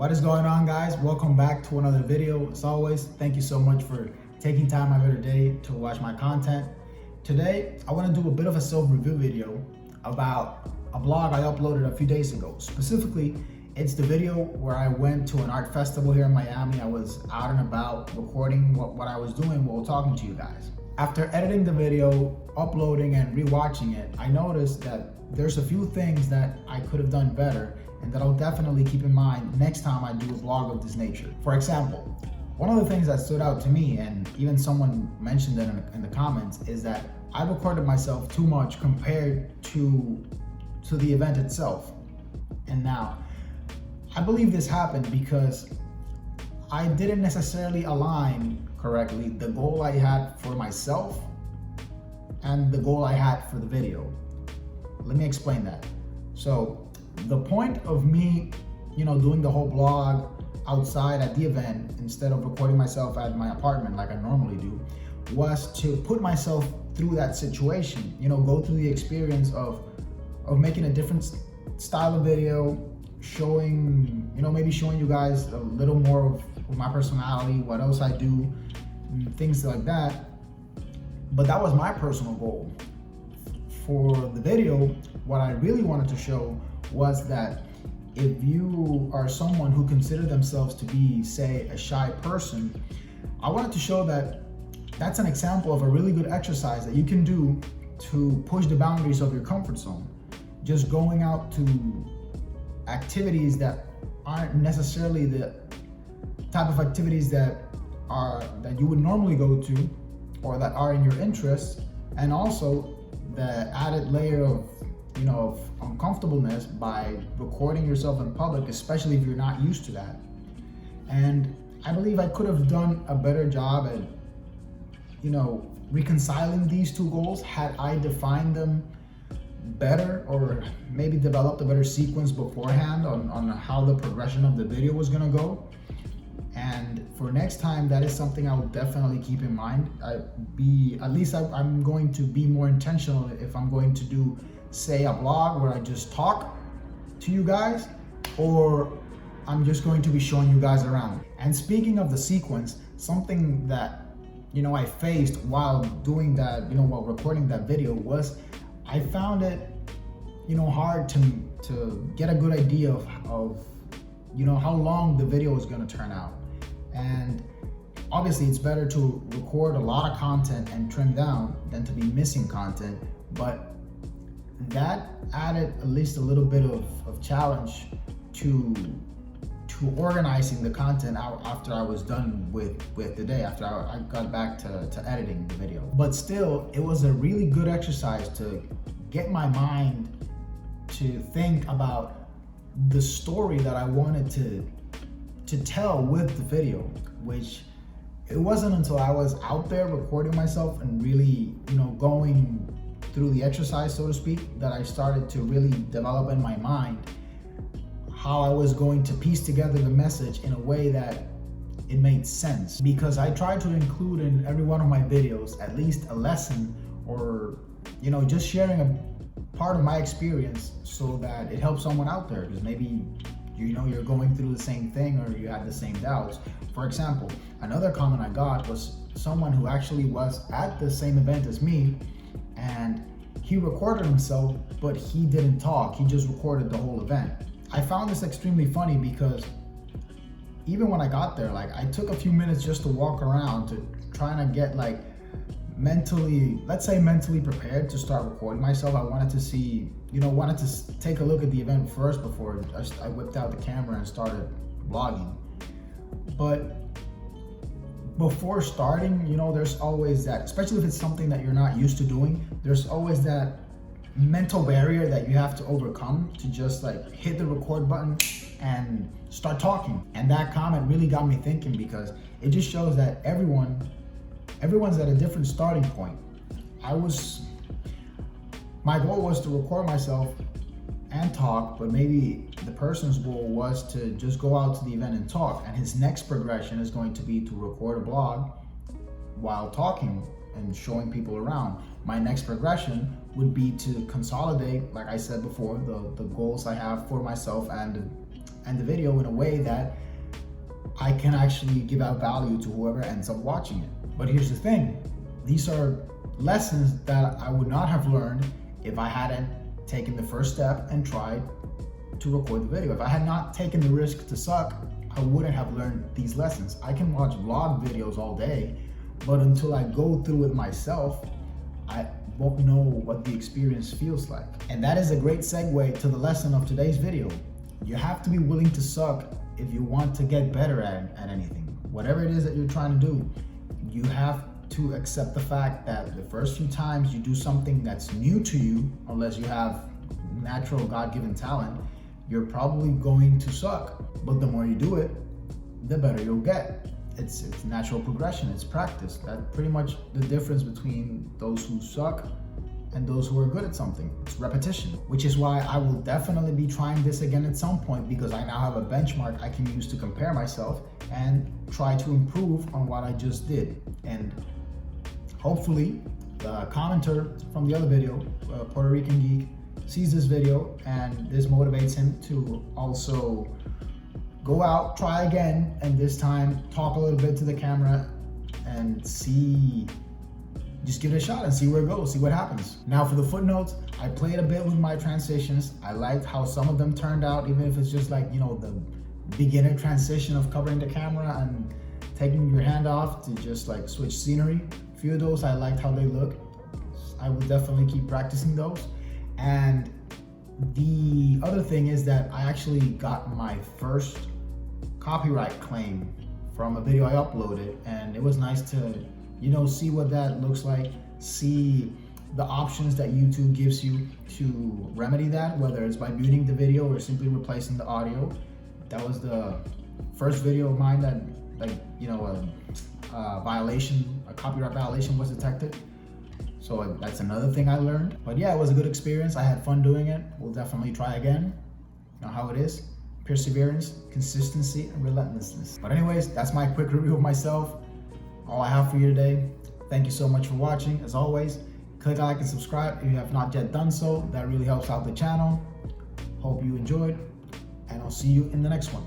What is going on, guys? Welcome back to another video. As always, thank you so much for taking time out of your day to watch my content. Today, I want to do a bit of a self-review video about a blog I uploaded a few days ago. Specifically, it's the video where I went to an art festival here in Miami. I was out and about recording what I was doing while talking to you guys. After editing the video, uploading and rewatching it, I noticed that there's a few things that I could have done better and that I'll definitely keep in mind next time I do a vlog of this nature. For example, one of the things that stood out to me, and even someone mentioned it in the comments, is that I recorded myself too much compared to the event itself. And now, I believe this happened because I didn't necessarily align correctly the goal I had for myself and the goal I had for the video. Let me explain that. So the point of me, doing the whole blog outside at the event instead of recording myself at my apartment like I normally do, was to put myself through that situation, go through the experience of making a different style of video, showing, maybe showing you guys a little more of my personality, what else I do, things like that. But that was my personal goal. For the video, what I really wanted to show was that if you are someone who considers themselves to be, say, a shy person, I wanted to show that that's an example of a really good exercise that you can do to push the boundaries of your comfort zone. Just going out to activities that aren't necessarily the type of activities that you would normally go to or that are in your interests, and also the added layer of uncomfortableness by recording yourself in public, especially if you're not used to that. And I believe I could have done a better job at reconciling these two goals had I defined them better, or maybe developed a better sequence beforehand on how the progression of the video was gonna go. And for next time, that is something I will definitely keep in mind. I'm going to be more intentional if I'm going to do, say, a vlog where I just talk to you guys, or I'm just going to be showing you guys around. And speaking of the sequence, something that I faced while doing that, while recording that video, was I found it hard to get a good idea of how long the video is going to turn out. And obviously it's better to record a lot of content and trim down than to be missing content, but that added at least a little bit of challenge to organizing the content out after I was done with the day, after I got back to editing the video. But still, it was a really good exercise to get my mind to think about the story that I wanted to tell with the video, which it wasn't until I was out there recording myself and really, going through the exercise, so to speak, that I started to really develop in my mind how I was going to piece together the message in a way that it made sense. Because I try to include in every one of my videos at least a lesson, or just sharing a part of my experience so that it helps someone out there, because maybe you're going through the same thing or you had the same doubts. For example, another comment I got was someone who actually was at the same event as me, and he recorded himself, but he didn't talk. He just recorded the whole event. I found this extremely funny because even when I got there, I took a few minutes just to walk around to try to get mentally prepared to start recording myself. I wanted to see, wanted to take a look at the event first before I whipped out the camera and started vlogging. But before starting, there's always that, especially if it's something that you're not used to doing, there's always that mental barrier that you have to overcome to just hit the record button and start talking. And that comment really got me thinking, because it just shows that everyone's at a different starting point. My goal was to record myself and talk, but maybe the person's goal was to just go out to the event and talk, and his next progression is going to be to record a blog while talking and showing people around. My next progression would be to consolidate, like I said before, the goals I have for myself and and the video in a way that I can actually give out value to whoever ends up watching it. But here's the thing, these are lessons that I would not have learned if I hadn't taken the first step and tried to record the video. If I had not taken the risk to suck, I wouldn't have learned these lessons. I can watch vlog videos all day, but until I go through it myself, I won't know what the experience feels like. And that is a great segue to the lesson of today's video. You have to be willing to suck if you want to get better at anything. Whatever it is that you're trying to do, you have to accept the fact that the first few times you do something that's new to you, unless you have natural God-given talent, you're probably going to suck. But the more you do it, the better you'll get. It's natural progression, it's practice. That's pretty much the difference between those who suck and those who are good at something. It's repetition, which is why I will definitely be trying this again at some point, because I now have a benchmark I can use to compare myself and try to improve on what I just did. And hopefully the commenter from the other video, Puerto Rican Geek, sees this video and this motivates him to also go out, try again, and this time talk a little bit to the camera and see, just give it a shot and see where it goes, see what happens. Now for the footnotes, I played a bit with my transitions. I liked how some of them turned out, even if it's just like, you know, the beginner transition of covering the camera and taking your hand off to just like switch scenery. A few of those, I liked how they look. I will definitely keep practicing those. And the other thing is that I actually got my first copyright claim from a video I uploaded, and it was nice to, you know, see what that looks like, see the options that YouTube gives you to remedy that, whether it's by muting the video or simply replacing the audio. That was the first video of mine that, like, you know, a copyright violation was detected. So that's another thing I learned. But yeah, it was a good experience. I had fun doing it. We'll definitely try again. You know how it is. Perseverance, consistency, and relentlessness. But anyways, that's my quick review of myself. All I have for you today. Thank you so much for watching. As always, click like and subscribe if you have not yet done so. That really helps out the channel. Hope you enjoyed, and I'll see you in the next one.